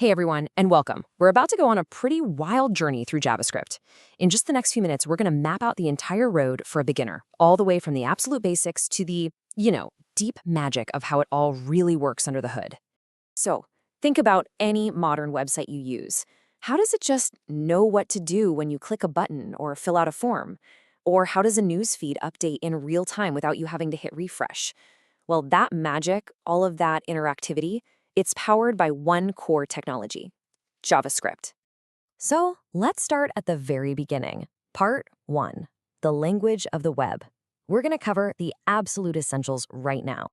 Hey everyone, and welcome. We're about to go on a pretty wild journey through JavaScript. In just the next few minutes, we're going to map out the entire road for a beginner, all the way from the absolute basics to the, deep magic of how it all really works under the hood. So, think about any modern website you use. How does it just know what to do when you click a button or fill out a form? Or how does a newsfeed update in real time without you having to hit refresh? Well, that magic, all of that interactivity, it's powered by one core technology, JavaScript. So let's start at the very beginning. Part 1, the language of the web. We're going to cover the absolute essentials right now.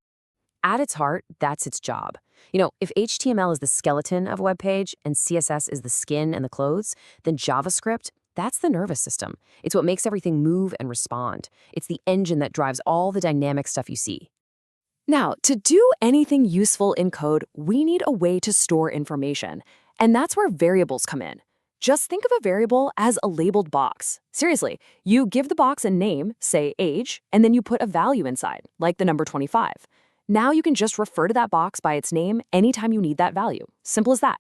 At its heart, that's its job. If HTML is the skeleton of a web page and CSS is the skin and the clothes, then JavaScript, that's the nervous system. It's what makes everything move and respond. It's the engine that drives all the dynamic stuff you see. Now, to do anything useful in code, we need a way to store information. And that's where variables come in. Just think of a variable as a labeled box. Seriously, you give the box a name, say age, and then you put a value inside, like the number 25. Now you can just refer to that box by its name anytime you need that value. Simple as that.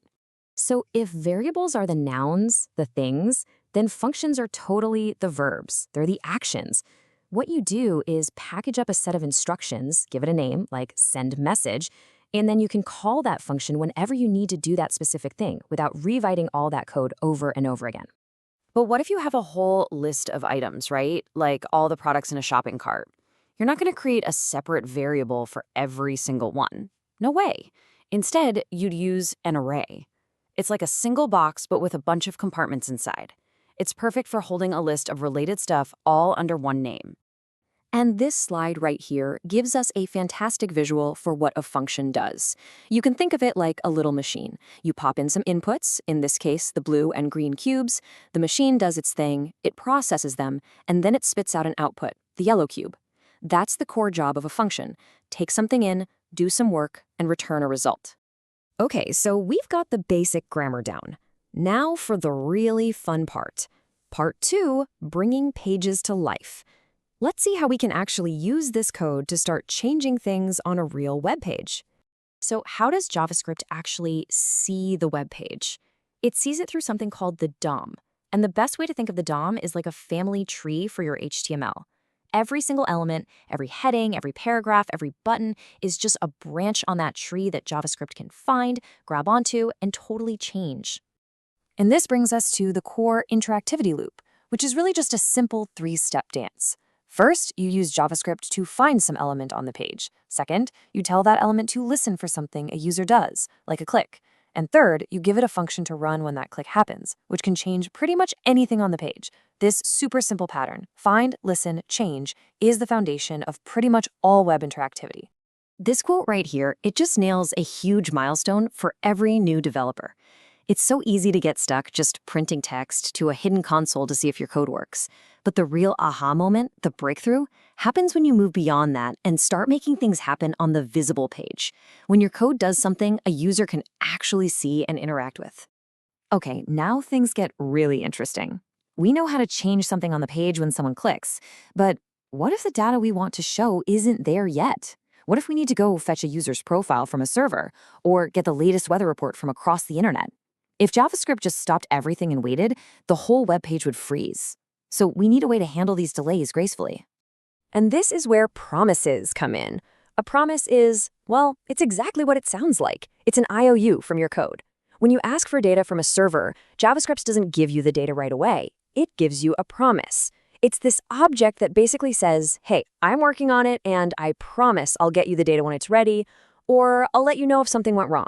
So if variables are the nouns, the things, then functions are totally the verbs. They're the actions. What you do is package up a set of instructions, give it a name, like send message, and then you can call that function whenever you need to do that specific thing without rewriting all that code over and over again. But what if you have a whole list of items, right? Like all the products in a shopping cart. You're not going to create a separate variable for every single one. No way. Instead, you'd use an array. It's like a single box, but with a bunch of compartments inside. It's perfect for holding a list of related stuff all under one name. And this slide right here gives us a fantastic visual for what a function does. You can think of it like a little machine. You pop in some inputs, in this case, the blue and green cubes. The machine does its thing, it processes them, and then it spits out an output, the yellow cube. That's the core job of a function. Take something in, do some work, and return a result. Okay, so we've got the basic grammar down. Now for the really fun part. Part 2, bringing pages to life. Let's see how we can actually use this code to start changing things on a real web page. So how does JavaScript actually see the web page? It sees it through something called the DOM. And the best way to think of the DOM is like a family tree for your HTML. Every single element, every heading, every paragraph, every button is just a branch on that tree that JavaScript can find, grab onto, and totally change. And this brings us to the core interactivity loop, which is really just a simple 3-step dance. First, you use JavaScript to find some element on the page. Second, you tell that element to listen for something a user does, like a click. And third, you give it a function to run when that click happens, which can change pretty much anything on the page. This super simple pattern, find, listen, change, is the foundation of pretty much all web interactivity. This quote right here, it just nails a huge milestone for every new developer. It's so easy to get stuck just printing text to a hidden console to see if your code works. But the real aha moment, the breakthrough, happens when you move beyond that and start making things happen on the visible page. When your code does something a user can actually see and interact with. Okay, now things get really interesting. We know how to change something on the page when someone clicks, but what if the data we want to show isn't there yet? What if we need to go fetch a user's profile from a server or get the latest weather report from across the internet? If JavaScript just stopped everything and waited, the whole web page would freeze. So we need a way to handle these delays gracefully. And this is where promises come in. A promise is, well, it's exactly what it sounds like. It's an IOU from your code. When you ask for data from a server, JavaScript doesn't give you the data right away. It gives you a promise. It's this object that basically says, hey, I'm working on it and I promise I'll get you the data when it's ready, or I'll let you know if something went wrong.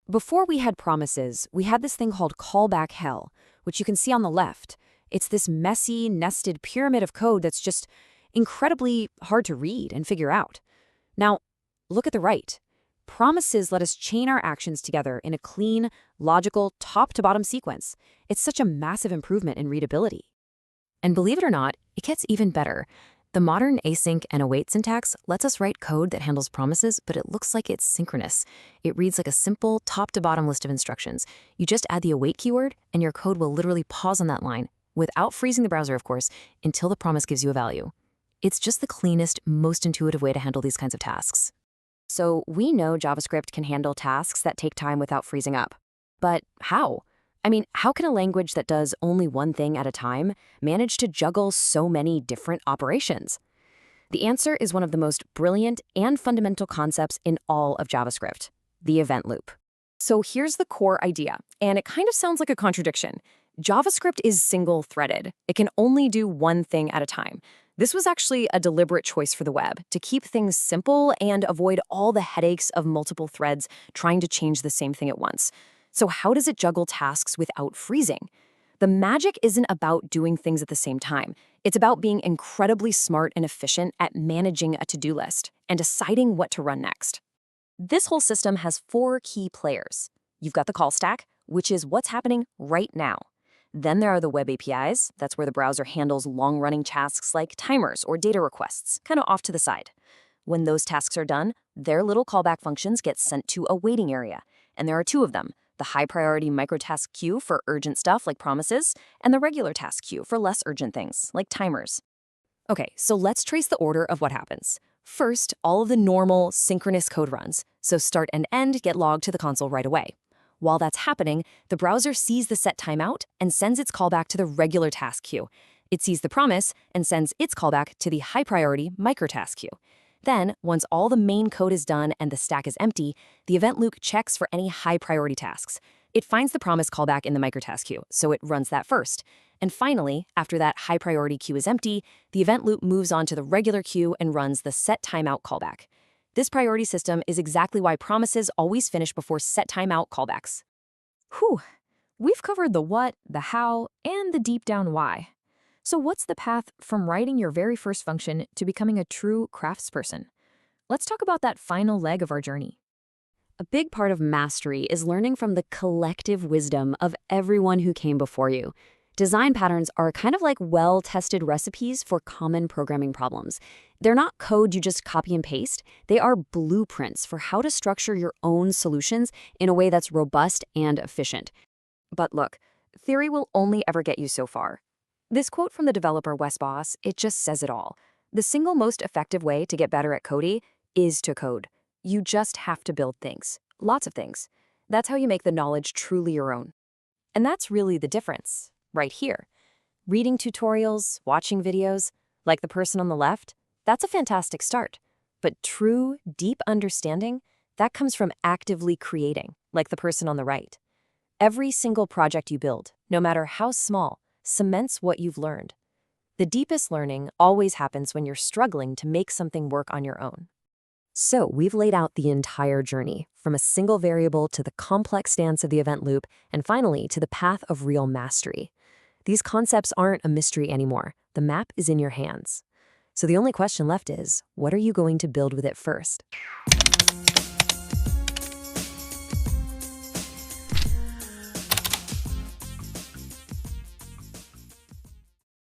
Before we had promises, we had this thing called callback hell, which you can see on the left. It's this messy, nested pyramid of code that's just incredibly hard to read and figure out. Now, look at the right. Promises let us chain our actions together in a clean, logical, top-to-bottom sequence. It's such a massive improvement in readability. And believe it or not, it gets even better. The modern async and await syntax lets us write code that handles promises, but it looks like it's synchronous. It reads like a simple top-to-bottom list of instructions. You just add the await keyword, and your code will literally pause on that line, without freezing the browser, of course, until the promise gives you a value. It's just the cleanest, most intuitive way to handle these kinds of tasks. So we know JavaScript can handle tasks that take time without freezing up. But how? I mean, how can a language that does only one thing at a time manage to juggle so many different operations? The answer is one of the most brilliant and fundamental concepts in all of JavaScript, the event loop. So here's the core idea, and it kind of sounds like a contradiction. JavaScript is single-threaded. It can only do one thing at a time. This was actually a deliberate choice for the web, to keep things simple and avoid all the headaches of multiple threads trying to change the same thing at once. So how does it juggle tasks without freezing? The magic isn't about doing things at the same time. It's about being incredibly smart and efficient at managing a to-do list and deciding what to run next. This whole system has 4 key players. You've got the call stack, which is what's happening right now. Then there are the web APIs. That's where the browser handles long-running tasks like timers or data requests, kind of off to the side. When those tasks are done, their little callback functions get sent to a waiting area. And there are 2 of them, the high-priority microtask queue for urgent stuff like promises, and the regular task queue for less urgent things like timers. Okay, so let's trace the order of what happens. First, all of the normal synchronous code runs, so start and end get logged to the console right away. While that's happening, the browser sees the set timeout and sends its callback to the regular task queue. It sees the promise and sends its callback to the high-priority microtask queue. Then, once all the main code is done and the stack is empty, the event loop checks for any high-priority tasks. It finds the promise callback in the microtask queue, so it runs that first. And finally, after that high-priority queue is empty, the event loop moves on to the regular queue and runs the set timeout callback. This priority system is exactly why promises always finish before set timeout callbacks. Whew, we've covered the what, the how, and the deep down why. So what's the path from writing your very first function to becoming a true craftsperson? Let's talk about that final leg of our journey. A big part of mastery is learning from the collective wisdom of everyone who came before you. Design patterns are kind of like well-tested recipes for common programming problems. They're not code you just copy and paste. They are blueprints for how to structure your own solutions in a way that's robust and efficient. But look, theory will only ever get you so far. This quote from the developer Wes Bos, it just says it all. The single most effective way to get better at coding is to code. You just have to build things, lots of things. That's how you make the knowledge truly your own. And that's really the difference, right here. Reading tutorials, watching videos, like the person on the left, that's a fantastic start. But true, deep understanding, that comes from actively creating, like the person on the right. Every single project you build, no matter how small, cements what you've learned. The deepest learning always happens when you're struggling to make something work on your own. So we've laid out the entire journey, from a single variable to the complex dance of the event loop, and finally to the path of real mastery. These concepts aren't a mystery anymore. The map is in your hands. So the only question left is, what are you going to build with it first?